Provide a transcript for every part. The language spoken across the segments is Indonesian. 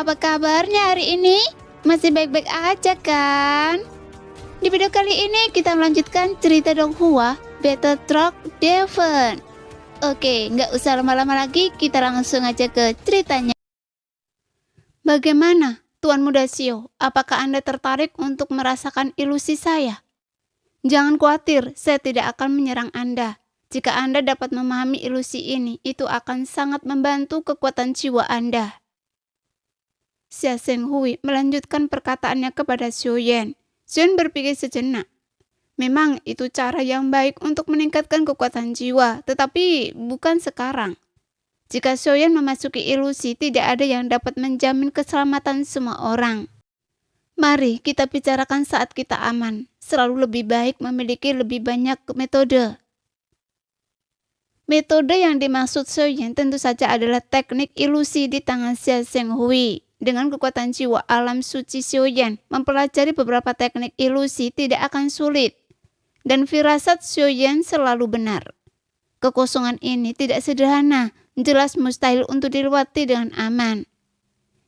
apa kabarnya hari ini? Masih baik-baik aja kan? Di video kali ini kita melanjutkan cerita Donghua, Battle Truck Devon. Oke, nggak usah lama-lama lagi, kita langsung aja ke ceritanya. Bagaimana, Tuan Muda Xiao? Apakah Anda tertarik untuk merasakan ilusi saya? Jangan khawatir, saya tidak akan menyerang Anda. Jika Anda dapat memahami ilusi ini, itu akan sangat membantu kekuatan jiwa Anda. Xia Zhenghui melanjutkan perkataannya kepada Xiao Yan. Xiao Yan berpikir sejenak. Memang itu cara yang baik untuk meningkatkan kekuatan jiwa, tetapi bukan sekarang. Jika Xiao Yan memasuki ilusi, tidak ada yang dapat menjamin keselamatan semua orang. Mari kita bicarakan saat kita aman. Selalu lebih baik memiliki lebih banyak metode. Metode yang dimaksud Xiao Yan tentu saja adalah teknik ilusi di tangan Xia Zhenghui. Dengan kekuatan jiwa alam suci Xiao Yan, mempelajari beberapa teknik ilusi tidak akan sulit. Dan firasat Xiao Yan selalu benar. Kekosongan ini tidak sederhana, jelas mustahil untuk dilewati dengan aman.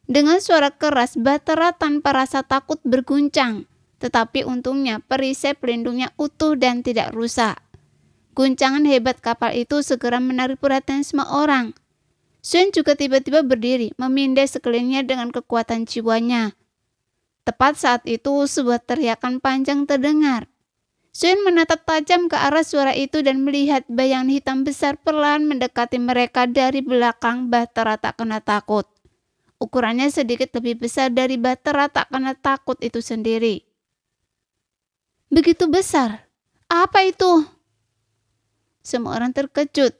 Dengan suara keras, Bahtera tanpa rasa takut berguncang. Tetapi untungnya perisai pelindungnya utuh dan tidak rusak. Guncangan hebat kapal itu segera menarik perhatian semua orang. Xiao juga tiba-tiba berdiri, memindai sekelilingnya dengan kekuatan jiwanya. Tepat saat itu, sebuah teriakan panjang terdengar. Xiao menatap tajam ke arah suara itu dan melihat bayangan hitam besar perlahan mendekati mereka dari belakang Bahtera tak kena takut. Ukurannya sedikit lebih besar dari Bahtera tak kena takut itu sendiri. Begitu besar? Apa itu? Semua orang terkejut.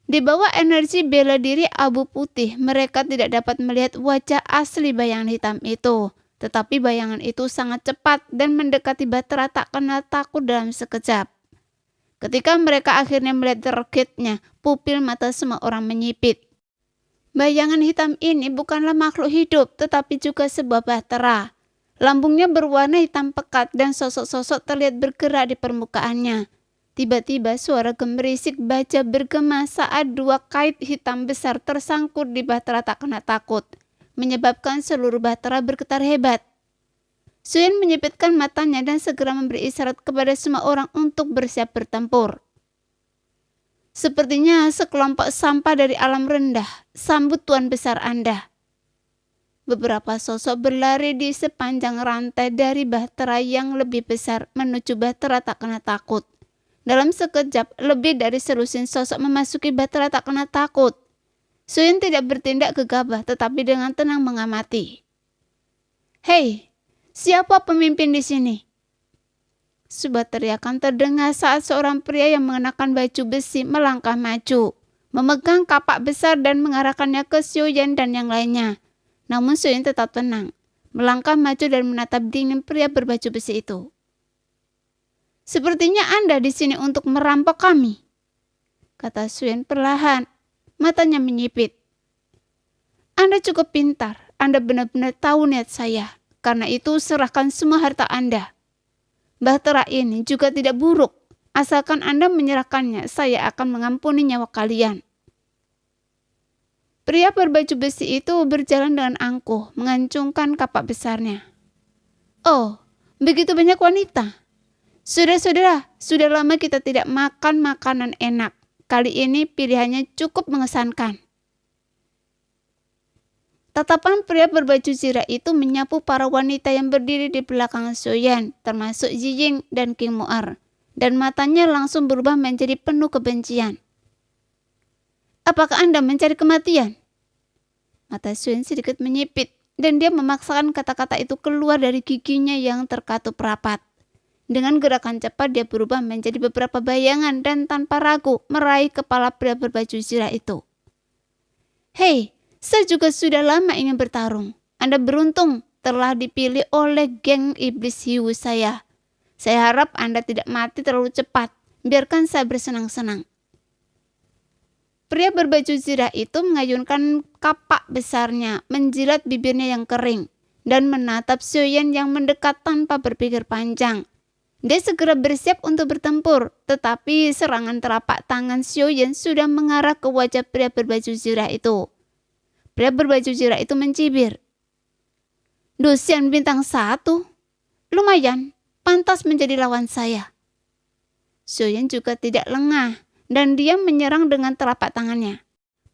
Di bawah energi bela diri abu putih, mereka tidak dapat melihat wajah asli bayangan hitam itu. Tetapi bayangan itu sangat cepat dan mendekati Bahtera tak kena takut dalam sekejap. Ketika mereka akhirnya melihat targetnya, pupil mata semua orang menyipit. Bayangan hitam ini bukanlah makhluk hidup, tetapi juga sebuah Bahtera. Lambungnya berwarna hitam pekat dan sosok-sosok terlihat bergerak di permukaannya. Tiba-tiba suara gemerisik baja bergema saat dua kait hitam besar tersangkut di Bahtera tak kena takut, menyebabkan seluruh Bahtera bergetar hebat. Xiao Yan menyipitkan matanya dan segera memberi isyarat kepada semua orang untuk bersiap bertempur. Sepertinya sekelompok sampah dari alam rendah, sambut Tuan Besar Anda. Beberapa sosok berlari di sepanjang rantai dari Bahtera yang lebih besar menuju Bahtera tak kena takut. Dalam sekejap, lebih dari selusin sosok memasuki Bahtera tak kena takut. Xiao Yan tidak bertindak gegabah, tetapi dengan tenang mengamati. Hei, siapa pemimpin di sini? Sebuah teriakan terdengar saat seorang pria yang mengenakan baju besi melangkah maju, memegang kapak besar dan mengarahkannya ke Xiao Yan dan yang lainnya. Namun Xiao Yan tetap tenang, melangkah maju dan menatap dingin pria berbaju besi itu. Sepertinya Anda di sini untuk merampok kami, kata Xiao Yan perlahan, matanya menyipit. Anda cukup pintar, Anda benar-benar tahu niat saya, karena itu serahkan semua harta Anda. Bahtera ini juga tidak buruk, asalkan Anda menyerahkannya, saya akan mengampuni nyawa kalian. Pria berbaju besi itu berjalan dengan angkuh, mengancungkan kapak besarnya. Oh, begitu banyak wanita. Saudara-saudara, sudah lama kita tidak makan makanan enak. Kali ini pilihannya cukup mengesankan. Tatapan pria berbaju zirah itu menyapu para wanita yang berdiri di belakang Xiao Yan, termasuk Yi Ying dan King Mu'er, dan matanya langsung berubah menjadi penuh kebencian. Apakah Anda mencari kematian? Mata Xiao Yan sedikit menyipit, dan dia memaksakan kata-kata itu keluar dari giginya yang terkatup rapat. Dengan gerakan cepat dia berubah menjadi beberapa bayangan dan tanpa ragu meraih kepala pria berbaju zirah itu. Hei, saya juga sudah lama ingin bertarung. Anda beruntung telah dipilih oleh geng iblis hiu saya. Saya harap Anda tidak mati terlalu cepat. Biarkan saya bersenang-senang. Pria berbaju zirah itu mengayunkan kapak besarnya, menjilat bibirnya yang kering, dan menatap Xiao Yan yang mendekat tanpa berpikir panjang. Dia segera bersiap untuk bertempur, tetapi serangan telapak tangan Xiao Yan sudah mengarah ke wajah pria berbaju zirah itu. Pria berbaju zirah itu mencibir. Dosian bintang 1? Lumayan, pantas menjadi lawan saya. Xiaoyan juga tidak lengah dan dia menyerang dengan telapak tangannya.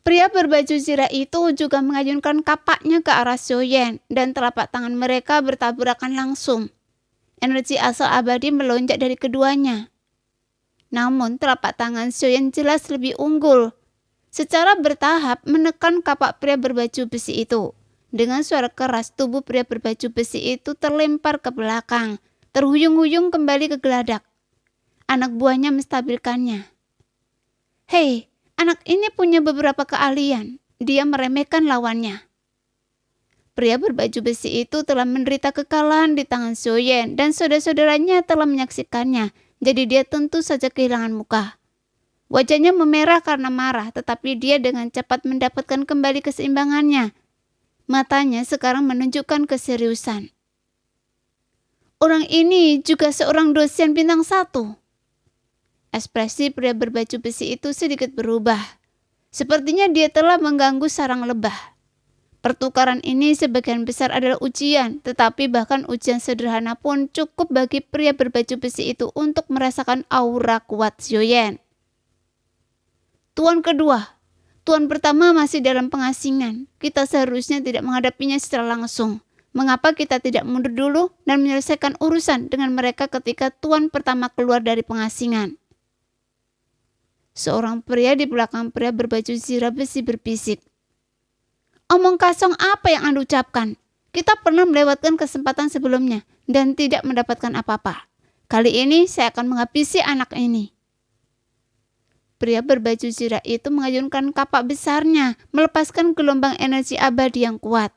Pria berbaju zirah itu juga mengayunkan kapaknya ke arah Xiaoyan dan telapak tangan mereka bertabrakan langsung. Energi asal abadi melonjak dari keduanya. Namun telapak tangan Xiaoyan jelas lebih unggul. Secara bertahap menekan kapak pria berbaju besi itu. Dengan suara keras tubuh pria berbaju besi itu terlempar ke belakang, terhuyung-huyung kembali ke geladak. Anak buahnya menstabilkannya. Hei, anak ini punya beberapa keahlian. Dia meremehkan lawannya. Pria berbaju besi itu telah menderita kekalahan di tangan Xiaoyan dan saudara-saudaranya telah menyaksikannya. Jadi dia tentu saja kehilangan muka. Wajahnya memerah karena marah, tetapi dia dengan cepat mendapatkan kembali keseimbangannya. Matanya sekarang menunjukkan keseriusan. Orang ini juga seorang dosian bintang 1. Ekspresi pria berbaju besi itu sedikit berubah. Sepertinya dia telah mengganggu sarang lebah. Pertukaran ini sebagian besar adalah ujian, tetapi bahkan ujian sederhana pun cukup bagi pria berbaju besi itu untuk merasakan aura kuat Xiaoyan. Tuan kedua, tuan pertama masih dalam pengasingan. Kita seharusnya tidak menghadapinya secara langsung. Mengapa kita tidak mundur dulu dan menyelesaikan urusan dengan mereka ketika tuan pertama keluar dari pengasingan? Seorang pria di belakang pria berbaju zirah besi berbisik. Omong kosong apa yang Anda ucapkan? Kita pernah melewatkan kesempatan sebelumnya dan tidak mendapatkan apa-apa. Kali ini saya akan menghabisi anak ini. Pria berbaju zirah itu mengayunkan kapak besarnya, melepaskan gelombang energi abadi yang kuat.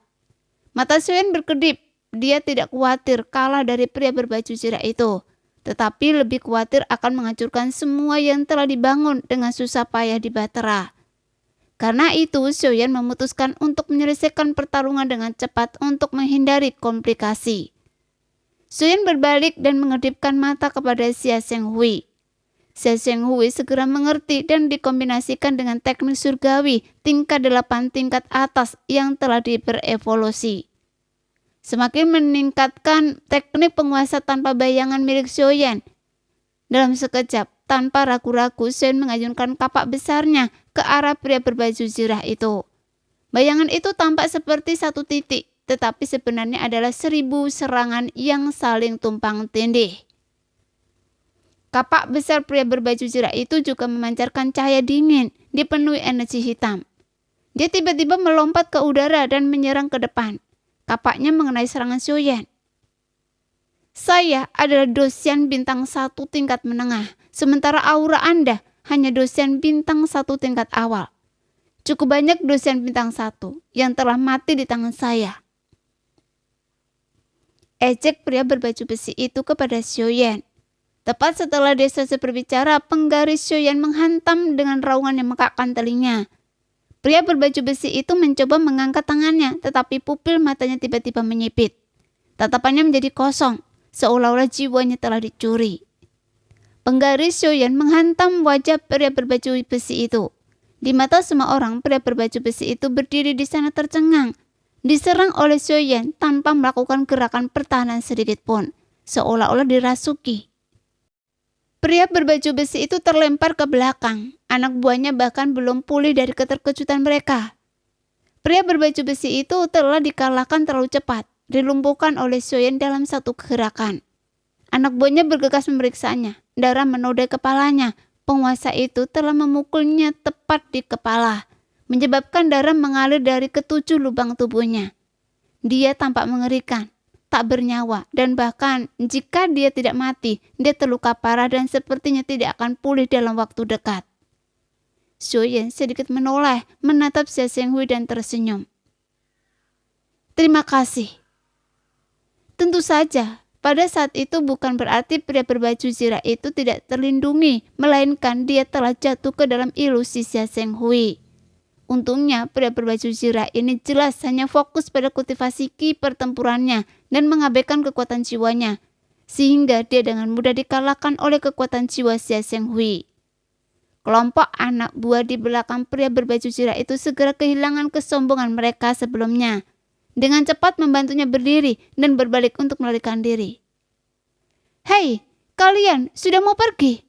Mata Xiaoyan berkedip. Dia tidak khawatir kalah dari pria berbaju zirah itu, tetapi lebih khawatir akan menghancurkan semua yang telah dibangun dengan susah payah di Bahtera. Karena itu, Xiaoyan memutuskan untuk menyelesaikan pertarungan dengan cepat untuk menghindari komplikasi. Xiaoyan berbalik dan mengedipkan mata kepada Xia Zhenghui. Xia Zhenghui segera mengerti dan dikombinasikan dengan teknik surgawi tingkat 8 tingkat atas yang telah diberevolusi. Semakin meningkatkan teknik penguasa tanpa bayangan milik Xiaoyan. Dalam sekejap, tanpa ragu-ragu, Xiaoyan mengayunkan kapak besarnya ke arah pria berbaju zirah itu. Bayangan itu tampak seperti satu titik, tetapi sebenarnya adalah 1000 serangan yang saling tumpang tindih. Kapak besar pria berbaju zirah itu juga memancarkan cahaya dingin, dipenuhi energi hitam. Dia tiba-tiba melompat ke udara dan menyerang ke depan. Kapaknya mengenai serangan Xiaoyan. Saya adalah dosian bintang 1 tingkat menengah, sementara aura Anda hanya dosian bintang 1 tingkat awal. Cukup banyak dosian bintang 1 yang telah mati di tangan saya. Ejek pria berbaju besi itu kepada Xiaoyan. Tepat setelah dia selesai berbicara, penggaris Xiaoyan menghantam dengan raungan yang mengakakkan telinga. Pria berbaju besi itu mencoba mengangkat tangannya, tetapi pupil matanya tiba-tiba menyipit. Tatapannya menjadi kosong, seolah-olah jiwanya telah dicuri. Penggaris Xiaoyan menghantam wajah pria berbaju besi itu. Di mata semua orang, pria berbaju besi itu berdiri di sana tercengang. Diserang oleh Xiaoyan tanpa melakukan gerakan pertahanan sedikit pun, seolah-olah dirasuki. Pria berbaju besi itu terlempar ke belakang. Anak buahnya bahkan belum pulih dari keterkejutan mereka. Pria berbaju besi itu telah dikalahkan terlalu cepat, dilumpuhkan oleh Xiaoyan dalam satu gerakan. Anak buahnya bergegas memeriksanya. Darah menodai kepalanya. Penguasa itu telah memukulnya tepat di kepala, menyebabkan darah mengalir dari ketujuh lubang tubuhnya. Dia tampak mengerikan, tak bernyawa, dan bahkan jika dia tidak mati, dia terluka parah dan sepertinya tidak akan pulih dalam waktu dekat. Xiaoyan sedikit menoleh, menatap Xia Zhenghui dan tersenyum. Terima kasih. Tentu saja. Pada saat itu bukan berarti pria berbaju zirah itu tidak terlindungi, melainkan dia telah jatuh ke dalam ilusi Xia Zhenghui. Untungnya pria berbaju zirah ini jelas hanya fokus pada kultivasi ki pertempurannya dan mengabaikan kekuatan jiwanya, sehingga dia dengan mudah dikalahkan oleh kekuatan jiwa Xia Zhenghui. Kelompok anak buah di belakang pria berbaju zirah itu segera kehilangan kesombongan mereka sebelumnya. dengan cepat membantunya berdiri dan berbalik untuk melarikan diri. "Hei, kalian sudah mau pergi?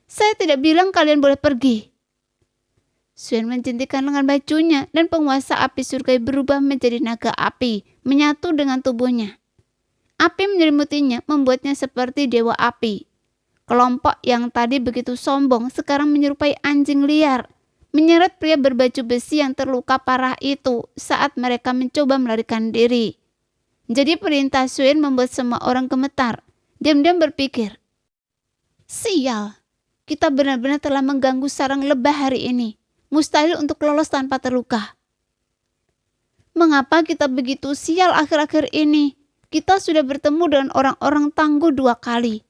Saya tidak bilang kalian boleh pergi." Suen menjentikan lengan bajunya dan penguasa api surga berubah menjadi naga api, menyatu dengan tubuhnya. Api menyelimutinya, membuatnya seperti dewa api. Kelompok yang tadi begitu sombong sekarang menyerupai anjing liar, menyeret pria berbaju besi yang terluka parah itu saat mereka mencoba melarikan diri. Jadi perintah Suen membuat semua orang gemetar. Diam-diam berpikir, "Sial, kita benar-benar telah mengganggu sarang lebah hari ini. Mustahil untuk lolos tanpa terluka. Mengapa kita begitu sial akhir-akhir ini? Kita sudah bertemu dengan orang-orang tangguh 2 kali.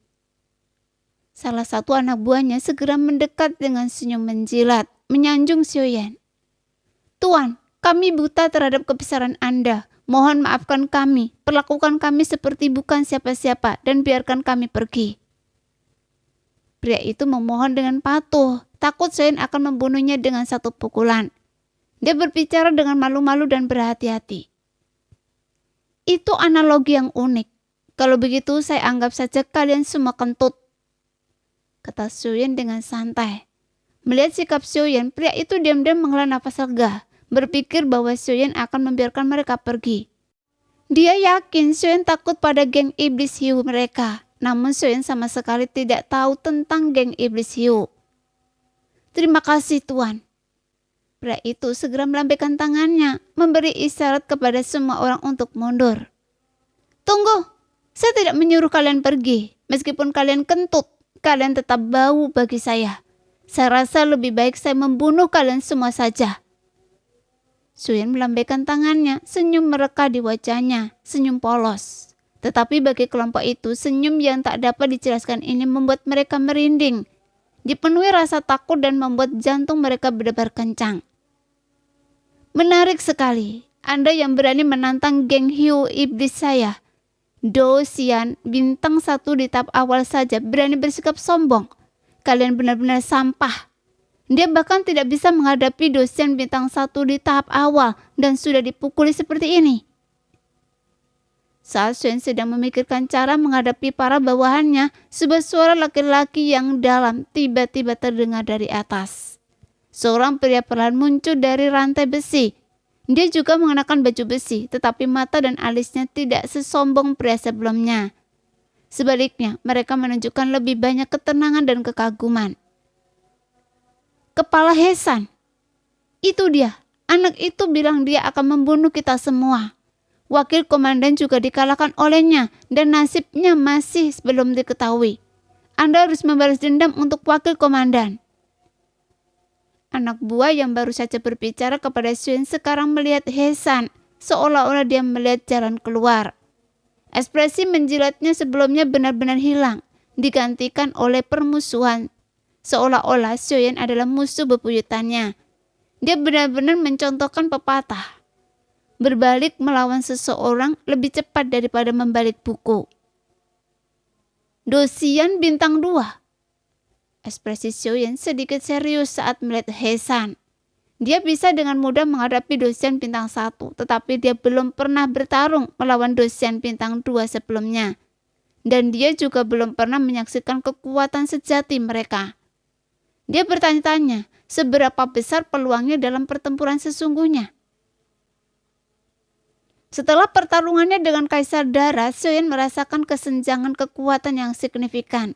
Salah satu anak buahnya segera mendekat dengan senyum menjilat, menyanjung Sioyan. "Tuan, kami buta terhadap kebesaran Anda. Mohon maafkan kami, perlakukan kami seperti bukan siapa-siapa dan biarkan kami pergi." Pria itu memohon dengan patuh, takut Sioyan akan membunuhnya dengan 1 pukulan. Dia berbicara dengan malu-malu dan berhati-hati. "Itu analogi yang unik. Kalau begitu saya anggap saja kalian semua kentut," kata Sioyan dengan santai. Melihat sikap Sioyan, pria itu diam-diam menghela nafas lega, berpikir bahwa Sioyan akan membiarkan mereka pergi. Dia yakin Sioyan takut pada geng iblis hiu mereka. Namun Sioyan sama sekali tidak tahu tentang geng iblis hiu. "Terima kasih Tuan." Pria itu segera melambaikan tangannya, memberi isyarat kepada semua orang untuk mundur. "Tunggu, saya tidak menyuruh kalian pergi. Meskipun kalian kentut, kalian tetap bau bagi saya. Saya rasa lebih baik saya membunuh kalian semua saja." Sioyan melambaikan tangannya, senyum mereka di wajahnya, senyum polos. Tetapi bagi kelompok itu, senyum yang tak dapat dijelaskan ini membuat mereka merinding, dipenuhi rasa takut dan membuat jantung mereka berdebar kencang. "Menarik sekali, Anda yang berani menantang geng hiu iblis saya. Do Xian, bintang 1 di tahap awal saja berani bersikap sombong. Kalian benar-benar sampah. Dia bahkan tidak bisa menghadapi Do Xian bintang 1 di tahap awal dan sudah dipukuli seperti ini." Saat Suen sedang memikirkan cara menghadapi para bawahannya, sebuah suara laki-laki yang dalam tiba-tiba terdengar dari atas. Seorang pria perlahan muncul dari rantai besi. Dia juga mengenakan baju besi, tetapi mata dan alisnya tidak sesombong pria sebelumnya. Sebaliknya, mereka menunjukkan lebih banyak ketenangan dan kekaguman. "Kepala Hesan, itu dia. Anak itu bilang dia akan membunuh kita semua. Wakil komandan juga dikalahkan olehnya dan nasibnya masih belum diketahui. Anda harus membalas dendam untuk wakil komandan." Anak buah yang baru saja berbicara kepada Suen sekarang melihat Hesan, seolah-olah dia melihat jalan keluar. Ekspresi menjilatnya sebelumnya benar-benar hilang, digantikan oleh permusuhan. Seolah-olah Sioyan adalah musuh bebuyutannya. Dia benar-benar mencontohkan pepatah, berbalik melawan seseorang lebih cepat daripada membalik buku. "Do Xian bintang 2. Ekspresi Sioyan sedikit serius saat melihat Hesan. Dia bisa dengan mudah menghadapi Do Xian bintang 1, tetapi dia belum pernah bertarung melawan Do Xian bintang 2 sebelumnya. Dan dia juga belum pernah menyaksikan kekuatan sejati mereka. Dia bertanya-tanya, seberapa besar peluangnya dalam pertempuran sesungguhnya. Setelah pertarungannya dengan Kaisar Dara, Sioyan merasakan kesenjangan kekuatan yang signifikan.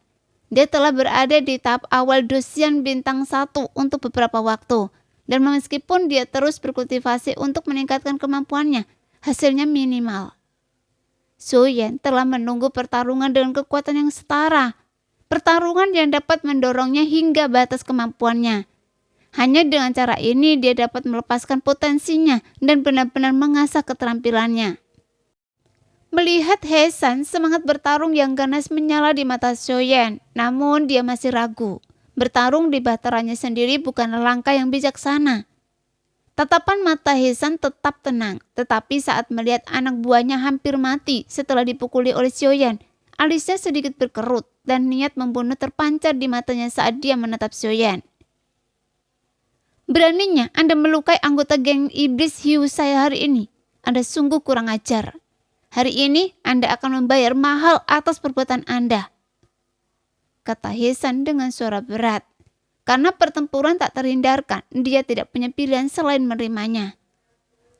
Dia telah berada di tahap awal Do Xian bintang 1 untuk beberapa waktu, dan meskipun dia terus berkultivasi untuk meningkatkan kemampuannya, hasilnya minimal. Sioyan telah menunggu pertarungan dengan kekuatan yang setara, pertarungan yang dapat mendorongnya hingga batas kemampuannya. Hanya dengan cara ini dia dapat melepaskan potensinya dan benar-benar mengasah keterampilannya. Melihat Hesan, semangat bertarung yang ganas menyala di mata Sioyan, namun dia masih ragu. Bertarung di bataranya sendiri bukanlah langkah yang bijaksana. Tatapan mata Hesan tetap tenang, tetapi saat melihat anak buahnya hampir mati setelah dipukuli oleh Sioyan, alisnya sedikit berkerut dan niat membunuh terpancar di matanya saat dia menatap Sioyan. "Beraninya Anda melukai anggota geng iblis hiu saya hari ini. Anda sungguh kurang ajar. Hari ini Anda akan membayar mahal atas perbuatan Anda, kata Hesan dengan suara berat. Karena pertempuran tak terhindarkan, dia tidak punya pilihan selain menerimanya.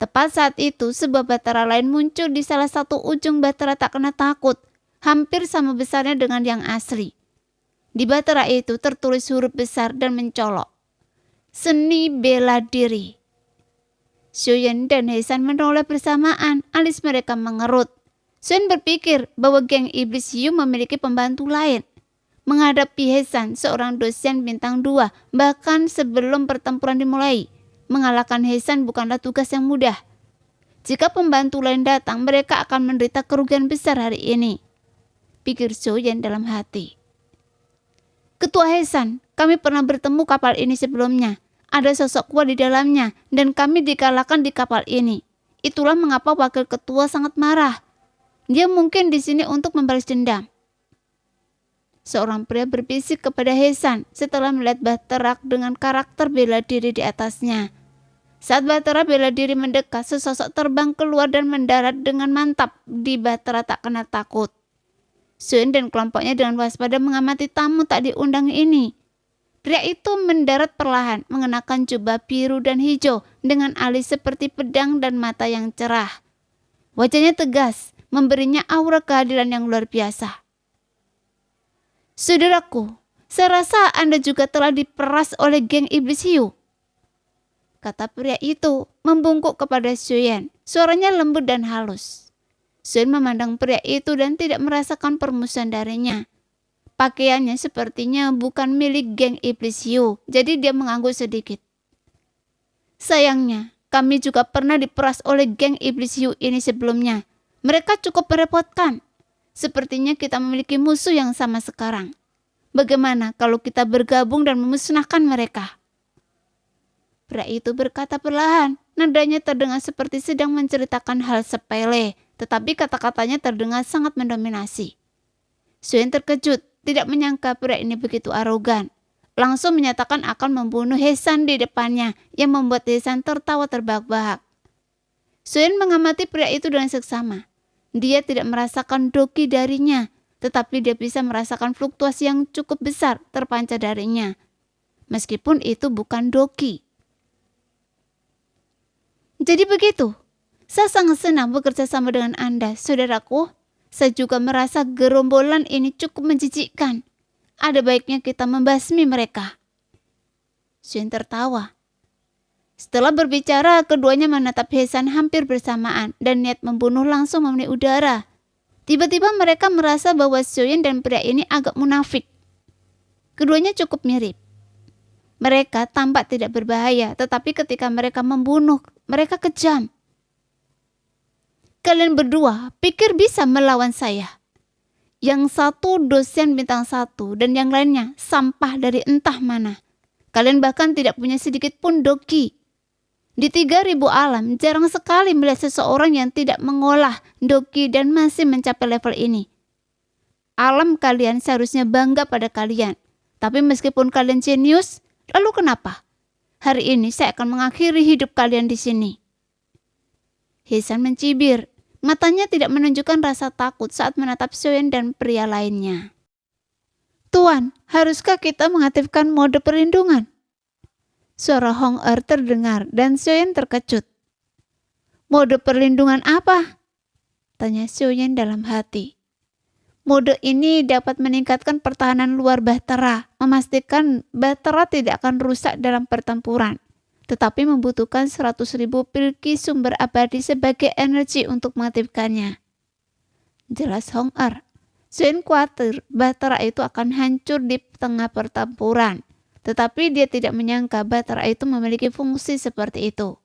Tepat saat itu, sebuah batara lain muncul di salah satu ujung batara tak kena takut, hampir sama besarnya dengan yang asli. Di batara itu tertulis huruf besar dan mencolok, "Seni bela diri." Xiuyan dan Hesan menoleh bersamaan, alis mereka mengerut. Xiuyan berpikir bahwa geng iblis Hiu memiliki pembantu lain. Menghadapi Hesan, seorang dosen bintang 2, bahkan sebelum pertempuran dimulai, mengalahkan Hesan bukanlah tugas yang mudah. Jika pembantu lain datang, mereka akan menderita kerugian besar hari ini, pikir Xiuyan dalam hati. Ketua Hesan, kami pernah bertemu kapal ini sebelumnya. Ada sosok kuat di dalamnya dan kami dikalahkan di kapal ini. Itulah mengapa wakil ketua sangat marah. Dia mungkin di sini untuk membalas dendam. Seorang pria berbisik kepada Hesan setelah melihat baterak dengan karakter bela diri di atasnya. Saat batera bela diri mendekat, sesosok terbang keluar dan mendarat dengan mantap di batera tak kenal takut. Xiuyan dan kelompoknya dengan waspada mengamati tamu tak diundang ini. Pria itu mendarat perlahan, mengenakan jubah biru dan hijau dengan alis seperti pedang dan mata yang cerah. Wajahnya tegas, memberinya aura kehadiran yang luar biasa. Saudaraku, saya rasa Anda juga telah diperas oleh geng iblis hiu, kata pria itu, membungkuk kepada Xiuyan. Suaranya lembut dan halus. Xiuyan memandang pria itu dan tidak merasakan permusuhan darinya. Pakaiannya sepertinya bukan milik geng iblis hiu, jadi dia mengangguk sedikit. Sayangnya, kami juga pernah diperas oleh geng iblis hiu ini sebelumnya. Mereka cukup merepotkan. Sepertinya kita memiliki musuh yang sama sekarang. Bagaimana kalau kita bergabung dan memusnahkan mereka? Pria itu berkata perlahan, nadanya terdengar seperti sedang menceritakan hal sepele, tetapi kata-katanya terdengar sangat mendominasi. Xiuyan terkejut, tidak menyangka pria ini begitu arogan. Langsung menyatakan akan membunuh Hesan di depannya, yang membuat Hesan tertawa terbahak-bahak. Xiuyan mengamati pria itu dengan seksama. Dia tidak merasakan doki darinya, tetapi dia bisa merasakan fluktuasi yang cukup besar terpancar darinya. Meskipun itu bukan doki. Jadi begitu, saya sangat senang bekerja sama dengan Anda, saudaraku. Saya juga merasa gerombolan ini cukup menjijikkan. Ada baiknya kita membasmi mereka. Xiuyan tertawa. Setelah berbicara, keduanya menatap Hesan hampir bersamaan dan niat membunuh langsung memenuhi udara. Tiba-tiba mereka merasa bahwa Xiuyan dan pria ini agak munafik. Keduanya cukup mirip. Mereka tampak tidak berbahaya, tetapi ketika mereka membunuh, mereka kejam. Kalian berdua pikir bisa melawan saya? Yang satu dosen bintang 1 dan yang lainnya sampah dari entah mana. Kalian bahkan tidak punya sedikit pun doki. Di 3000 alam, jarang sekali melihat seseorang yang tidak mengolah doki dan masih mencapai level ini. Alam kalian seharusnya bangga pada kalian. Tapi meskipun kalian jenius, lalu kenapa? Hari ini saya akan mengakhiri hidup kalian di sini. Hesan mencibir. Matanya tidak menunjukkan rasa takut saat menatap Xiuyan dan pria lainnya. Tuan, haruskah kita mengaktifkan mode perlindungan? Suara Hong Er terdengar dan Xiuyan terkejut. Mode perlindungan apa? Tanya Xiuyan dalam hati. Mode ini dapat meningkatkan pertahanan luar bahtera, memastikan bahtera tidak akan rusak dalam pertempuran, tetapi membutuhkan 100.000 pilki sumber abadi sebagai energi untuk mengaktifkannya. Jelas Hong Er. Xiuyan khawatir bahtera itu akan hancur di tengah pertempuran. Tetapi dia tidak menyangka bahtera itu memiliki fungsi seperti itu.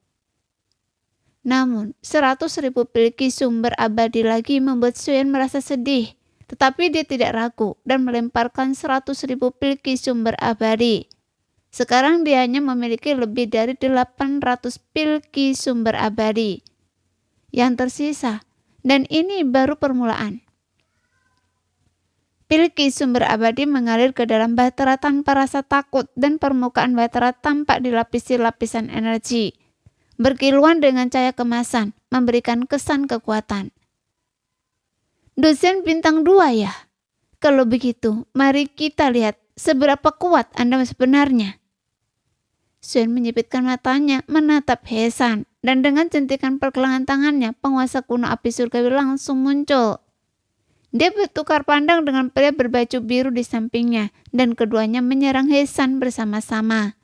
Namun, 100.000 pilki sumber abadi lagi membuat Xiuyan merasa sedih. Tetapi dia tidak ragu dan melemparkan 100.000 pilki sumber abadi. Sekarang dia hanya memiliki lebih dari 800 pilki sumber abadi yang tersisa. Dan ini baru permulaan. Pilki sumber abadi mengalir ke dalam bahtera tanpa rasa takut dan permukaan bahtera tampak dilapisi lapisan energi. Berkiluan dengan cahaya kemasan, memberikan kesan kekuatan. Dosen bintang 2 ya? Kalau begitu, mari kita lihat seberapa kuat Anda sebenarnya. Suen menyipitkan matanya, menatap He-san, dan dengan jentikan pergelangan tangannya, penguasa kuno api surgawi langsung muncul. Dia bertukar pandang dengan pria berbaju biru di sampingnya, dan keduanya menyerang He-san bersama-sama.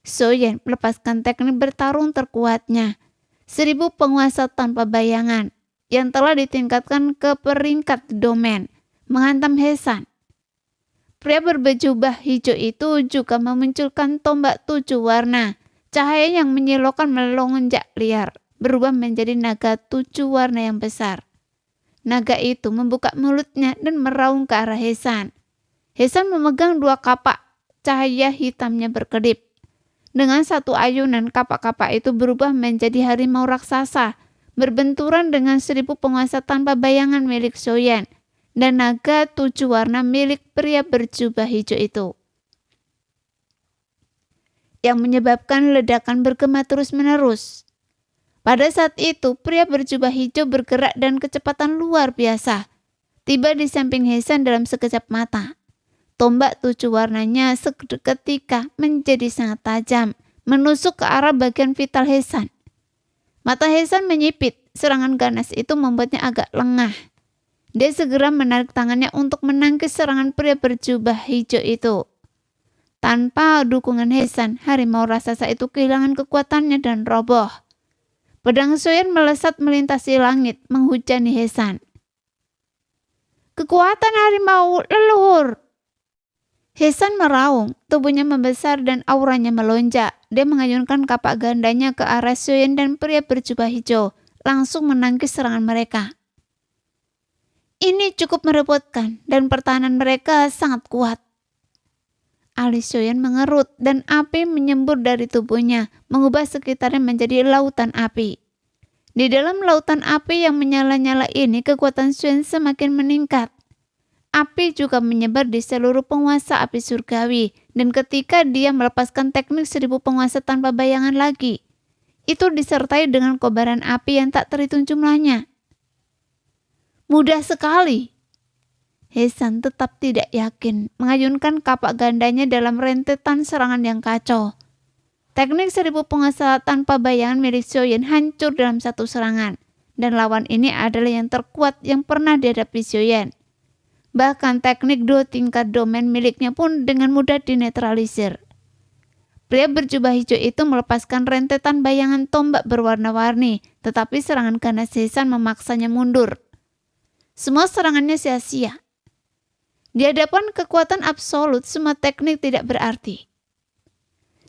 Soyen melepaskan teknik bertarung terkuatnya, 1000 penguasa tanpa bayangan, yang telah ditingkatkan ke peringkat domain, menghantam He-san. Pria berbaju hijau itu juga memunculkan tombak 7 warna. Cahaya yang menyilaukan melonjak liar, berubah menjadi naga 7 warna yang besar. Naga itu membuka mulutnya dan meraung ke arah He-san. He-san memegang 2 kapak, cahaya hitamnya berkedip. Dengan satu ayunan, kapak-kapak itu berubah menjadi harimau raksasa, berbenturan dengan 1000 penguasa tanpa bayangan milik Soyen dan naga 7 warna milik pria berjubah hijau itu, yang menyebabkan ledakan bergema terus-menerus. Pada saat itu, pria berjubah hijau bergerak dan kecepatan luar biasa, tiba di samping He-san dalam sekejap mata. Tombak 7 warnanya seketika menjadi sangat tajam, menusuk ke arah bagian vital He-san. Mata He-san menyipit, serangan ganas itu membuatnya agak lengah. Dia segera menarik tangannya untuk menangkis serangan pria berjubah hijau itu. Tanpa dukungan He-san, harimau raksasa itu kehilangan kekuatannya dan roboh. Pedang Soyen melesat melintasi langit, menghujani He-san. Kekuatan harimau leluhur! He-san meraung, tubuhnya membesar dan auranya melonjak. Dia mengayunkan kapak gandanya ke arah Soyen dan pria berjubah hijau, langsung menangkis serangan mereka. Ini cukup merepotkan dan pertahanan mereka sangat kuat. Alis Soyen mengerut dan api menyembur dari tubuhnya, mengubah sekitarnya menjadi lautan api. Di dalam lautan api yang menyala-nyala ini, kekuatan Soyen semakin meningkat. Api juga menyebar di seluruh penguasa api surgawi, dan ketika dia melepaskan teknik 1000 penguasa tanpa bayangan lagi, itu disertai dengan kobaran api yang tak terhitung jumlahnya. Mudah sekali. He-san tetap tidak yakin, mengayunkan kapak gandanya dalam rentetan serangan yang kacau. Teknik 1000 penguasa tanpa bayangan milik Soyen hancur dalam satu serangan, dan lawan ini adalah yang terkuat yang pernah dihadapi Soyen. Bahkan teknik 2 tingkat domain miliknya pun dengan mudah dinetralisir. Pria berjubah hijau itu melepaskan rentetan bayangan tombak berwarna-warni, tetapi serangan ganas He-san memaksanya mundur. Semua serangannya sia-sia. Di hadapan kekuatan absolut, semua teknik tidak berarti.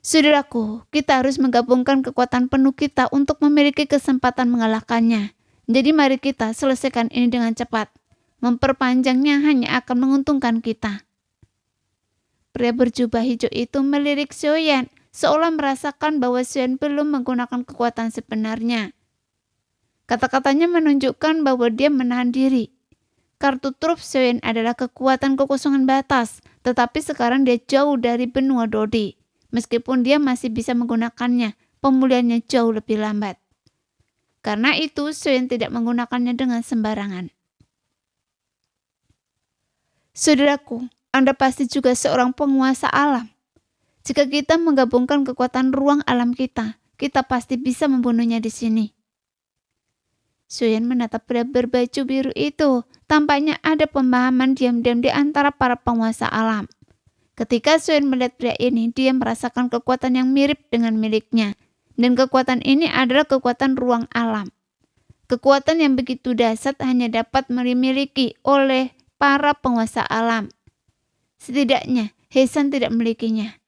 Saudaraku, kita harus menggabungkan kekuatan penuh kita untuk memiliki kesempatan mengalahkannya. Jadi mari kita selesaikan ini dengan cepat. Memperpanjangnya hanya akan menguntungkan kita. Pria berjubah hijau itu melirik Soyen, seolah merasakan bahwa Soyen belum menggunakan kekuatan sebenarnya. Kata-katanya menunjukkan bahwa dia menahan diri. Kartu truf Soyen adalah kekuatan kekosongan batas, tetapi sekarang dia jauh dari benua Dodi. Meskipun dia masih bisa menggunakannya, pemulihannya jauh lebih lambat. Karena itu, Soyen tidak menggunakannya dengan sembarangan. Saudaraku, Anda pasti juga seorang penguasa alam. Jika kita menggabungkan kekuatan ruang alam kita pasti bisa membunuhnya di sini. Soyen menatap pria berbaju biru itu. Tampaknya ada pemahaman diam-diam di antara para penguasa alam. Ketika Soyen melihat pria ini, dia merasakan kekuatan yang mirip dengan miliknya. Dan kekuatan ini adalah kekuatan ruang alam. Kekuatan yang begitu dahsyat hanya dapat dimiliki oleh para penguasa alam. Setidaknya, He-san tidak memilikinya.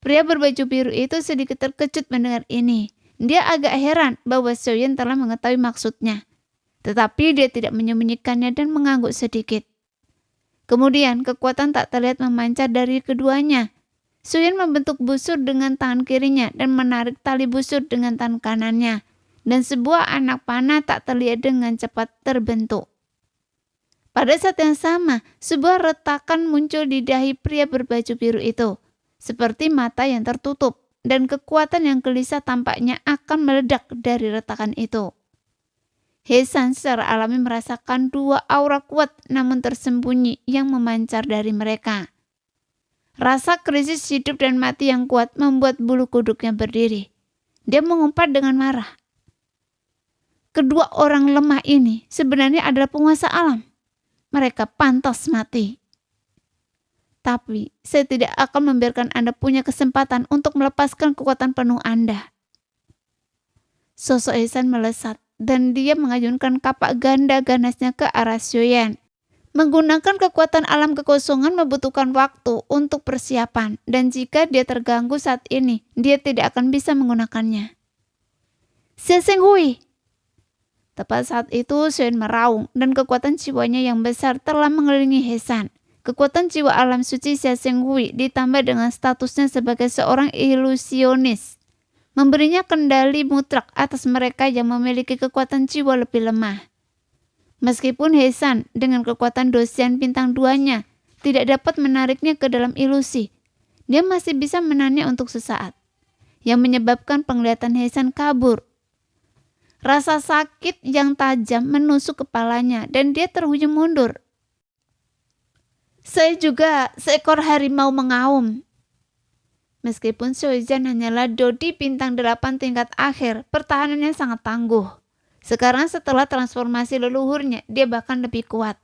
Pria berbaju biru itu sedikit terkejut mendengar ini. Dia agak heran bahwa Soyen telah mengetahui maksudnya. Tetapi dia tidak menyembunyikannya dan mengangguk sedikit. Kemudian kekuatan tak terlihat memancar dari keduanya. Soyen membentuk busur dengan tangan kirinya dan menarik tali busur dengan tangan kanannya. Dan sebuah anak panah tak terlihat dengan cepat terbentuk. Pada saat yang sama, sebuah retakan muncul di dahi pria berbaju biru itu. Seperti mata yang tertutup. dan kekuatan yang gelisah tampaknya akan meledak dari retakan itu. He-san secara alami merasakan dua aura kuat namun tersembunyi yang memancar dari mereka. Rasa krisis hidup dan mati yang kuat membuat bulu kuduknya berdiri. Dia mengumpat dengan marah. Kedua orang lemah ini sebenarnya adalah penguasa alam. Mereka pantas mati. Tapi saya tidak akan membiarkan Anda punya kesempatan untuk melepaskan kekuatan penuh Anda. Sosok He-san melesat dan dia mengayunkan kapak ganda ganasnya ke arah Xiaoyan. Menggunakan kekuatan alam kekosongan membutuhkan waktu untuk persiapan, dan jika dia terganggu saat ini, dia tidak akan bisa menggunakannya. Xie Zhenghui! Tepat saat itu, Xiaoyan meraung dan kekuatan jiwanya yang besar telah mengelilingi He-san. Kekuatan jiwa alam suci Xie Zhenghui ditambah dengan statusnya sebagai seorang ilusionis, memberinya kendali mutlak atas mereka yang memiliki kekuatan jiwa lebih lemah. Meskipun He-san dengan kekuatan dosian bintang 2-nya tidak dapat menariknya ke dalam ilusi, dia masih bisa menahannya untuk sesaat, yang menyebabkan penglihatan He-san kabur. Rasa sakit yang tajam menusuk kepalanya dan dia terhuyung mundur. Saya juga seekor harimau mengaum. Meskipun Xiaoyan hanyalah Dodi bintang 8 tingkat akhir, pertahanannya sangat tangguh. Sekarang setelah transformasi leluhurnya, dia bahkan lebih kuat.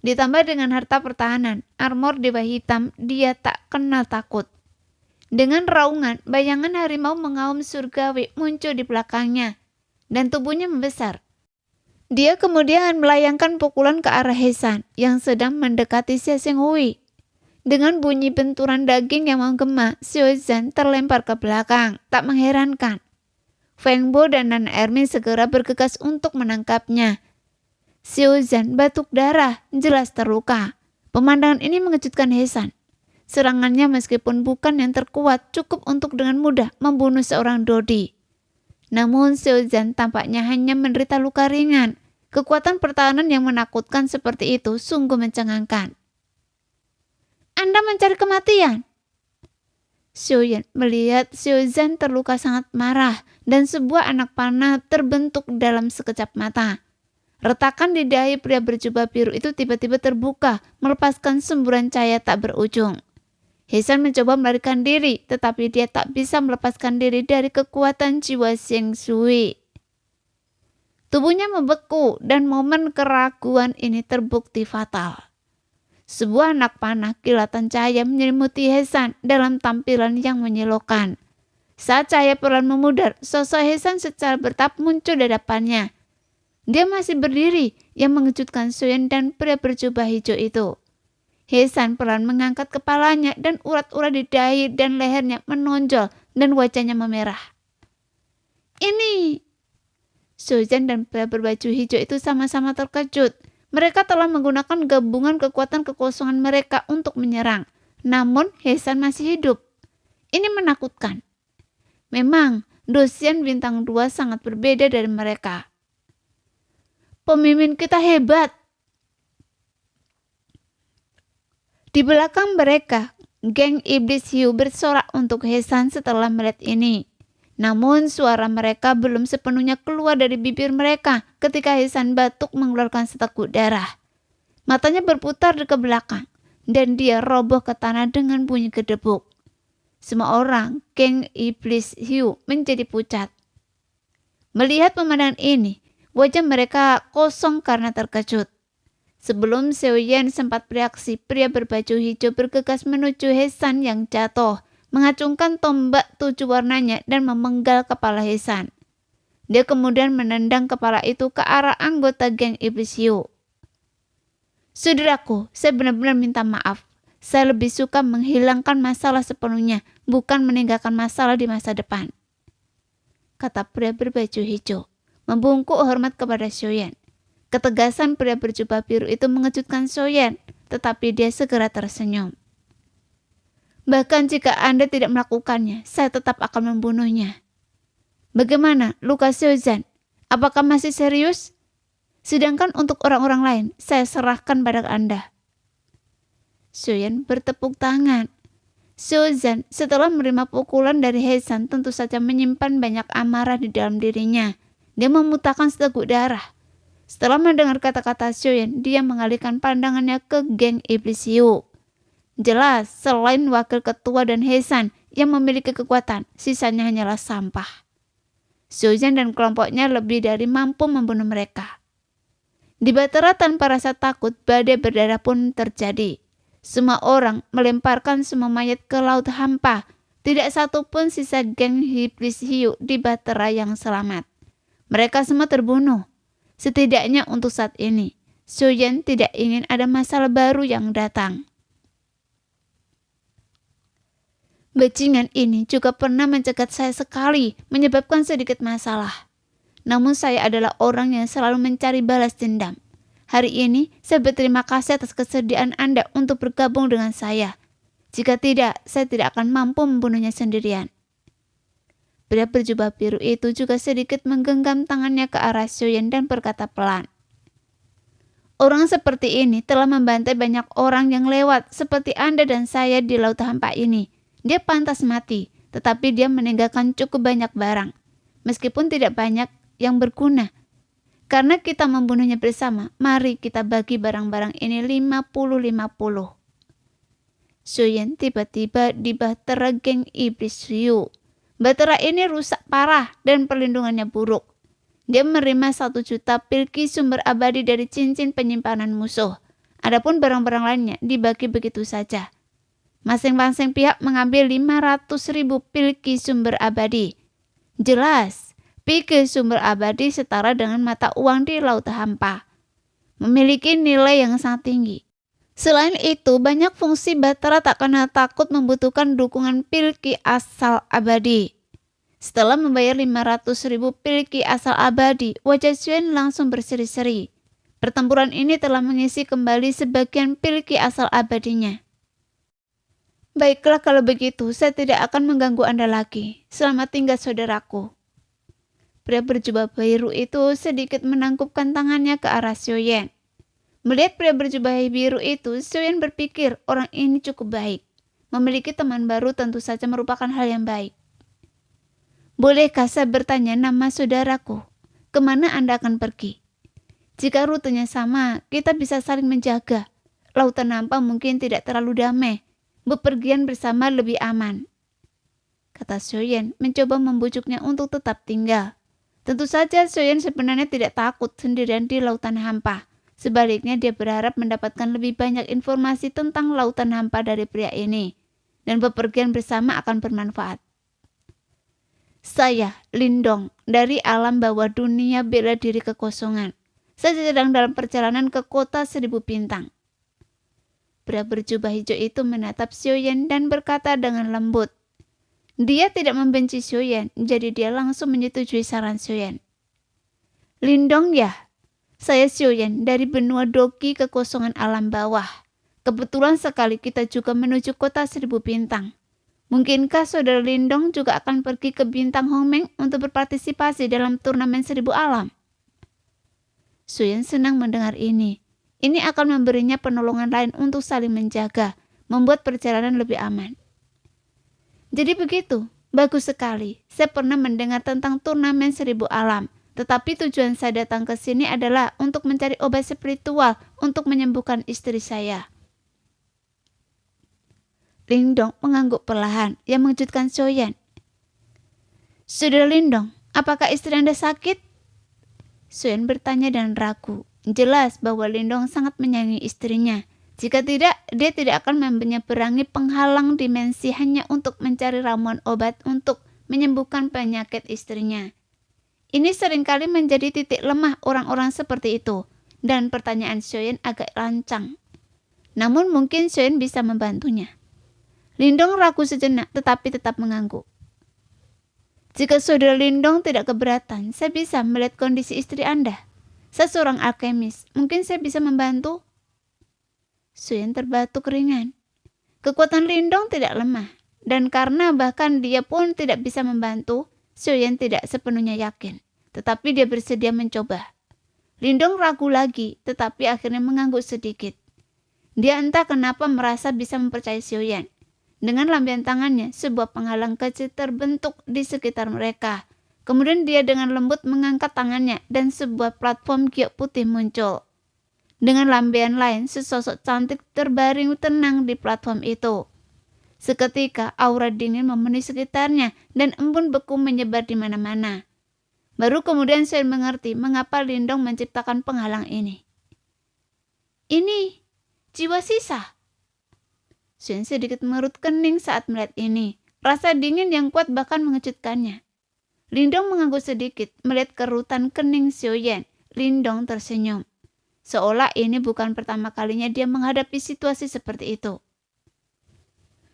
Ditambah dengan harta pertahanan, armor dewa hitam, dia tak kenal takut. Dengan raungan, bayangan harimau mengaum surgawi muncul di belakangnya, dan tubuhnya membesar. Dia kemudian melayangkan pukulan ke arah He-san yang sedang mendekati Xie Zhenghui. Dengan bunyi benturan daging yang menggema, Xiaoyan terlempar ke belakang. Tak mengherankan, Feng Bo dan Nana Ermin segera bergegas untuk menangkapnya. Xiaoyan batuk darah, jelas terluka. Pemandangan ini mengejutkan He-san. Serangannya meskipun bukan yang terkuat, cukup untuk dengan mudah membunuh seorang Dodi. Namun Xiaoyan tampaknya hanya menderita luka ringan. Kekuatan pertahanan yang menakutkan seperti itu sungguh mencengangkan. Anda mencari kematian? Xiaoyan melihat Xiaoyan terluka sangat marah dan sebuah anak panah terbentuk dalam sekejap mata. Retakan di dahi pria berjubah biru itu tiba-tiba terbuka, melepaskan semburan cahaya tak berujung. He-san mencoba melarikan diri, tetapi dia tak bisa melepaskan diri dari kekuatan jiwa Zheng Zhui. Tubuhnya membeku dan momen keraguan ini terbukti fatal. Sebuah anak panah kilatan cahaya menyelimuti He-san dalam tampilan yang menyilaukan. Saat cahaya perlahan memudar, sosok He-san secara bertahap muncul di hadapannya. Dia masih berdiri, yang mengejutkan Xiaoyan dan pria berjubah hijau itu. He-san perlahan mengangkat kepalanya dan urat-urat di dahi dan lehernya menonjol dan wajahnya memerah. Ini! Xiaoyan dan pria berbaju hijau itu sama-sama terkejut. Mereka telah menggunakan gabungan kekuatan kekosongan mereka untuk menyerang. Namun He-san masih hidup. Ini menakutkan. Memang, dosian bintang 2 sangat berbeda dari mereka. Pemimpin kita hebat. Di belakang mereka, geng iblis hiu bersorak untuk He-san setelah melihat ini. Namun suara mereka belum sepenuhnya keluar dari bibir mereka ketika He-san batuk mengeluarkan seteguk darah. Matanya berputar ke belakang dan dia roboh ke tanah dengan bunyi gedebuk. Semua orang geng iblis hiu menjadi pucat. Melihat pemandangan ini, wajah mereka kosong karena terkejut. Sebelum Xiaoyan sempat bereaksi, pria berbaju hijau bergegas menuju He-san yang jatuh, mengacungkan tombak 7 warnanya dan memenggal kepala He-san. Dia kemudian menendang kepala itu ke arah anggota geng iblis hiu. Saudaraku, saya benar-benar minta maaf. Saya lebih suka menghilangkan masalah sepenuhnya, bukan meninggalkan masalah di masa depan, kata pria berbaju hijau, membungkuk hormat kepada Xiaoyan. Ketegasan pria berjubah biru itu mengejutkan Xiaoyan, tetapi dia segera tersenyum. Bahkan jika Anda tidak melakukannya, saya tetap akan membunuhnya. Bagaimana luka Xiaoyan? Apakah masih serius? Sedangkan untuk orang-orang lain, saya serahkan pada Anda. Xiaoyan bertepuk tangan. Xiaozhen setelah menerima pukulan dari He San tentu saja menyimpan banyak amarah di dalam dirinya. Dia memuntahkan seteguk darah. Setelah mendengar kata-kata Xiaoyan, dia mengalihkan pandangannya ke geng iblis Hiu. Jelas, selain wakil ketua dan He-san yang memiliki kekuatan, sisanya hanyalah sampah. Xiaoyan dan kelompoknya lebih dari mampu membunuh mereka. Di Bahtera tanpa rasa takut, badai berdarah pun terjadi. Semua orang melemparkan semua mayat ke laut hampa. Tidak satu pun sisa geng iblis Hiu di Bahtera yang selamat. Mereka semua terbunuh. Setidaknya untuk saat ini, Xiaoyan tidak ingin ada masalah baru yang datang. Bajingan ini juga pernah mencegat saya sekali, menyebabkan sedikit masalah. Namun saya adalah orang yang selalu mencari balas dendam. Hari ini saya berterima kasih atas kesediaan Anda untuk bergabung dengan saya. Jika tidak, saya tidak akan mampu membunuhnya sendirian. Pria berjubah biru itu juga sedikit menggenggam tangannya ke arah Xiaoyan dan berkata pelan. Orang seperti ini telah membantai banyak orang yang lewat seperti Anda dan saya di laut hampa ini. Dia pantas mati, tetapi dia meninggalkan cukup banyak barang. Meskipun tidak banyak yang berguna. Karena kita membunuhnya bersama, mari kita bagi barang-barang ini 50-50. Xiaoyan tiba-tiba di Bahtera geng iblis Hiu. Bahtera ini rusak parah dan perlindungannya buruk. Dia menerima 1 juta pilki sumber abadi dari cincin penyimpanan musuh. Adapun barang-barang lainnya dibagi begitu saja. Masing-masing pihak mengambil 500.000 pilki sumber abadi. Jelas, pilki sumber abadi setara dengan mata uang di laut hampa. Memiliki nilai yang sangat tinggi. Selain itu, banyak fungsi Bahtera tak kenal takut membutuhkan dukungan pilki asal abadi. Setelah membayar 500.000 pilki asal abadi, wajah Xiaoyan langsung berseri-seri. Pertempuran ini telah mengisi kembali sebagian pilki asal abadinya. Baiklah kalau begitu, saya tidak akan mengganggu Anda lagi. Selamat tinggal saudaraku. Pria berjubah biru itu sedikit menangkupkan tangannya ke arah Xiaoyan. Melihat pria berjubah biru itu, Xiaoyan berpikir orang ini cukup baik. Memiliki teman baru tentu saja merupakan hal yang baik. Bolehkah saya bertanya nama saudaraku? Kemana Anda akan pergi? Jika rutenya sama, kita bisa saling menjaga. Lautan hampa mungkin tidak terlalu damai. Bepergian bersama lebih aman, kata Xiaoyan mencoba membujuknya untuk tetap tinggal. Tentu saja Xiaoyan sebenarnya tidak takut sendirian di lautan hampa. Sebaliknya dia berharap mendapatkan lebih banyak informasi tentang lautan hampa dari pria ini. Dan bepergian bersama akan bermanfaat. Saya, Lindong, dari alam bawah dunia bela diri kekosongan. Saya sedang dalam perjalanan ke kota 1000 bintang. Pria berjubah hijau itu menatap Xiaoyan dan berkata dengan lembut. Dia tidak membenci Xiaoyan, jadi dia langsung menyetujui saran Xiaoyan. Lindong ya, saya Xiaoyan dari benua Doki kekosongan alam bawah. Kebetulan sekali kita juga menuju kota 1000 bintang. Mungkinkah saudara Lindong juga akan pergi ke bintang Hongmeng untuk berpartisipasi dalam turnamen 1000 alam? Xiaoyan senang mendengar ini. Ini akan memberinya penolongan lain untuk saling menjaga, membuat perjalanan lebih aman. Jadi begitu, bagus sekali. Saya pernah mendengar tentang turnamen 1000 alam, tetapi tujuan saya datang ke sini adalah untuk mencari obat spiritual untuk menyembuhkan istri saya. Lindong mengangguk perlahan, yang mengejutkan Xiaoyan. Saudara Lindong, apakah istri Anda sakit? Xiaoyan bertanya dengan ragu. Jelas bahwa Lindong sangat menyayangi istrinya. Jika tidak, dia tidak akan menyeberangi penghalang dimensi hanya untuk mencari ramuan obat untuk menyembuhkan penyakit istrinya. Ini seringkali menjadi titik lemah orang-orang seperti itu, dan pertanyaan Xiaoyan agak lancang. Namun mungkin Xiaoyan bisa membantunya. Lindong ragu sejenak tetapi tetap mengangguk. Jika saudara Lindong tidak keberatan, saya bisa melihat kondisi istri Anda. Saya seorang alkemis, mungkin saya bisa membantu? Xiaoyan terbatuk ringan. Kekuatan Lindong tidak lemah, dan karena bahkan dia pun tidak bisa membantu, Xiaoyan tidak sepenuhnya yakin. Tetapi dia bersedia mencoba. Lindong ragu lagi, tetapi akhirnya mengangguk sedikit. Dia entah kenapa merasa bisa mempercayai Xiaoyan. Dengan lampion tangannya, sebuah penghalang kecil terbentuk di sekitar mereka. Kemudian dia dengan lembut mengangkat tangannya dan sebuah platform giok putih muncul. Dengan lampion lain, sesosok cantik terbaring tenang di platform itu. Seketika aura dingin memenuhi sekitarnya dan embun beku menyebar di mana-mana. Baru kemudian Suen mengerti mengapa Lindong menciptakan penghalang ini. Ini jiwa sisa. Suen sedikit mengerut kening saat melihat ini. Rasa dingin yang kuat bahkan mengejutkannya. Lindong mengangguk sedikit melihat kerutan kening Xiaoyan. Lindong tersenyum. Seolah ini bukan pertama kalinya dia menghadapi situasi seperti itu.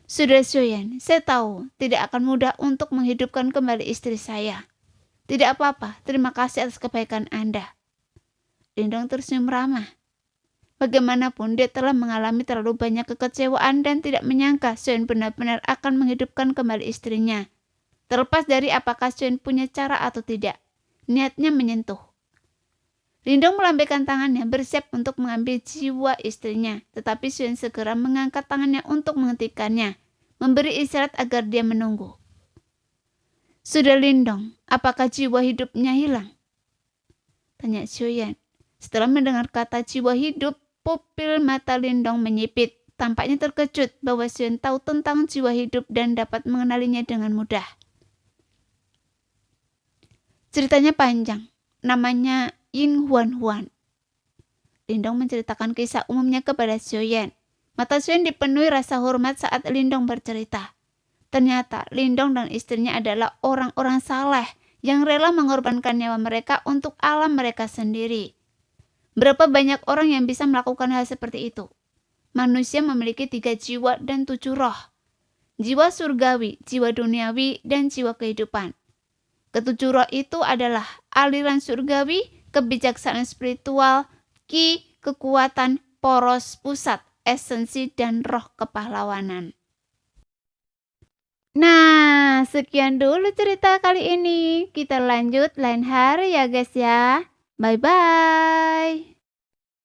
Saudara Xiaoyan, saya tahu tidak akan mudah untuk menghidupkan kembali istri saya. Tidak apa-apa, terima kasih atas kebaikan Anda. Lindong tersenyum ramah. Bagaimanapun dia telah mengalami terlalu banyak kekecewaan dan tidak menyangka Suen benar-benar akan menghidupkan kembali istrinya. Terlepas dari apakah Suen punya cara atau tidak, niatnya menyentuh. Lindong melambaikan tangannya bersiap untuk mengambil jiwa istrinya, tetapi Suen segera mengangkat tangannya untuk menghentikannya, memberi isyarat agar dia menunggu. Sudah Lindong, apakah jiwa hidupnya hilang? Tanya Xiaoyan. Setelah mendengar kata jiwa hidup, pupil mata Lindong menyipit. Tampaknya terkejut bahwa Xiaoyan tahu tentang jiwa hidup dan dapat mengenalinya dengan mudah. Ceritanya panjang, namanya Ying Huan Huan. Lindong menceritakan kisah umumnya kepada Xiaoyan. Mata Xiaoyan dipenuhi rasa hormat saat Lindong bercerita. Ternyata Lindong dan istrinya adalah orang-orang saleh yang rela mengorbankan nyawa mereka untuk alam mereka sendiri. Berapa banyak orang yang bisa melakukan hal seperti itu? Manusia memiliki 3 jiwa dan 7 roh. Jiwa surgawi, jiwa duniawi, dan jiwa kehidupan. Ketujuh roh itu adalah aliran surgawi, kebijaksanaan spiritual, ki, kekuatan, poros pusat, esensi, dan roh kepahlawanan. Nah, sekian dulu cerita kali ini. Kita lanjut lain hari ya guys ya. Bye-bye.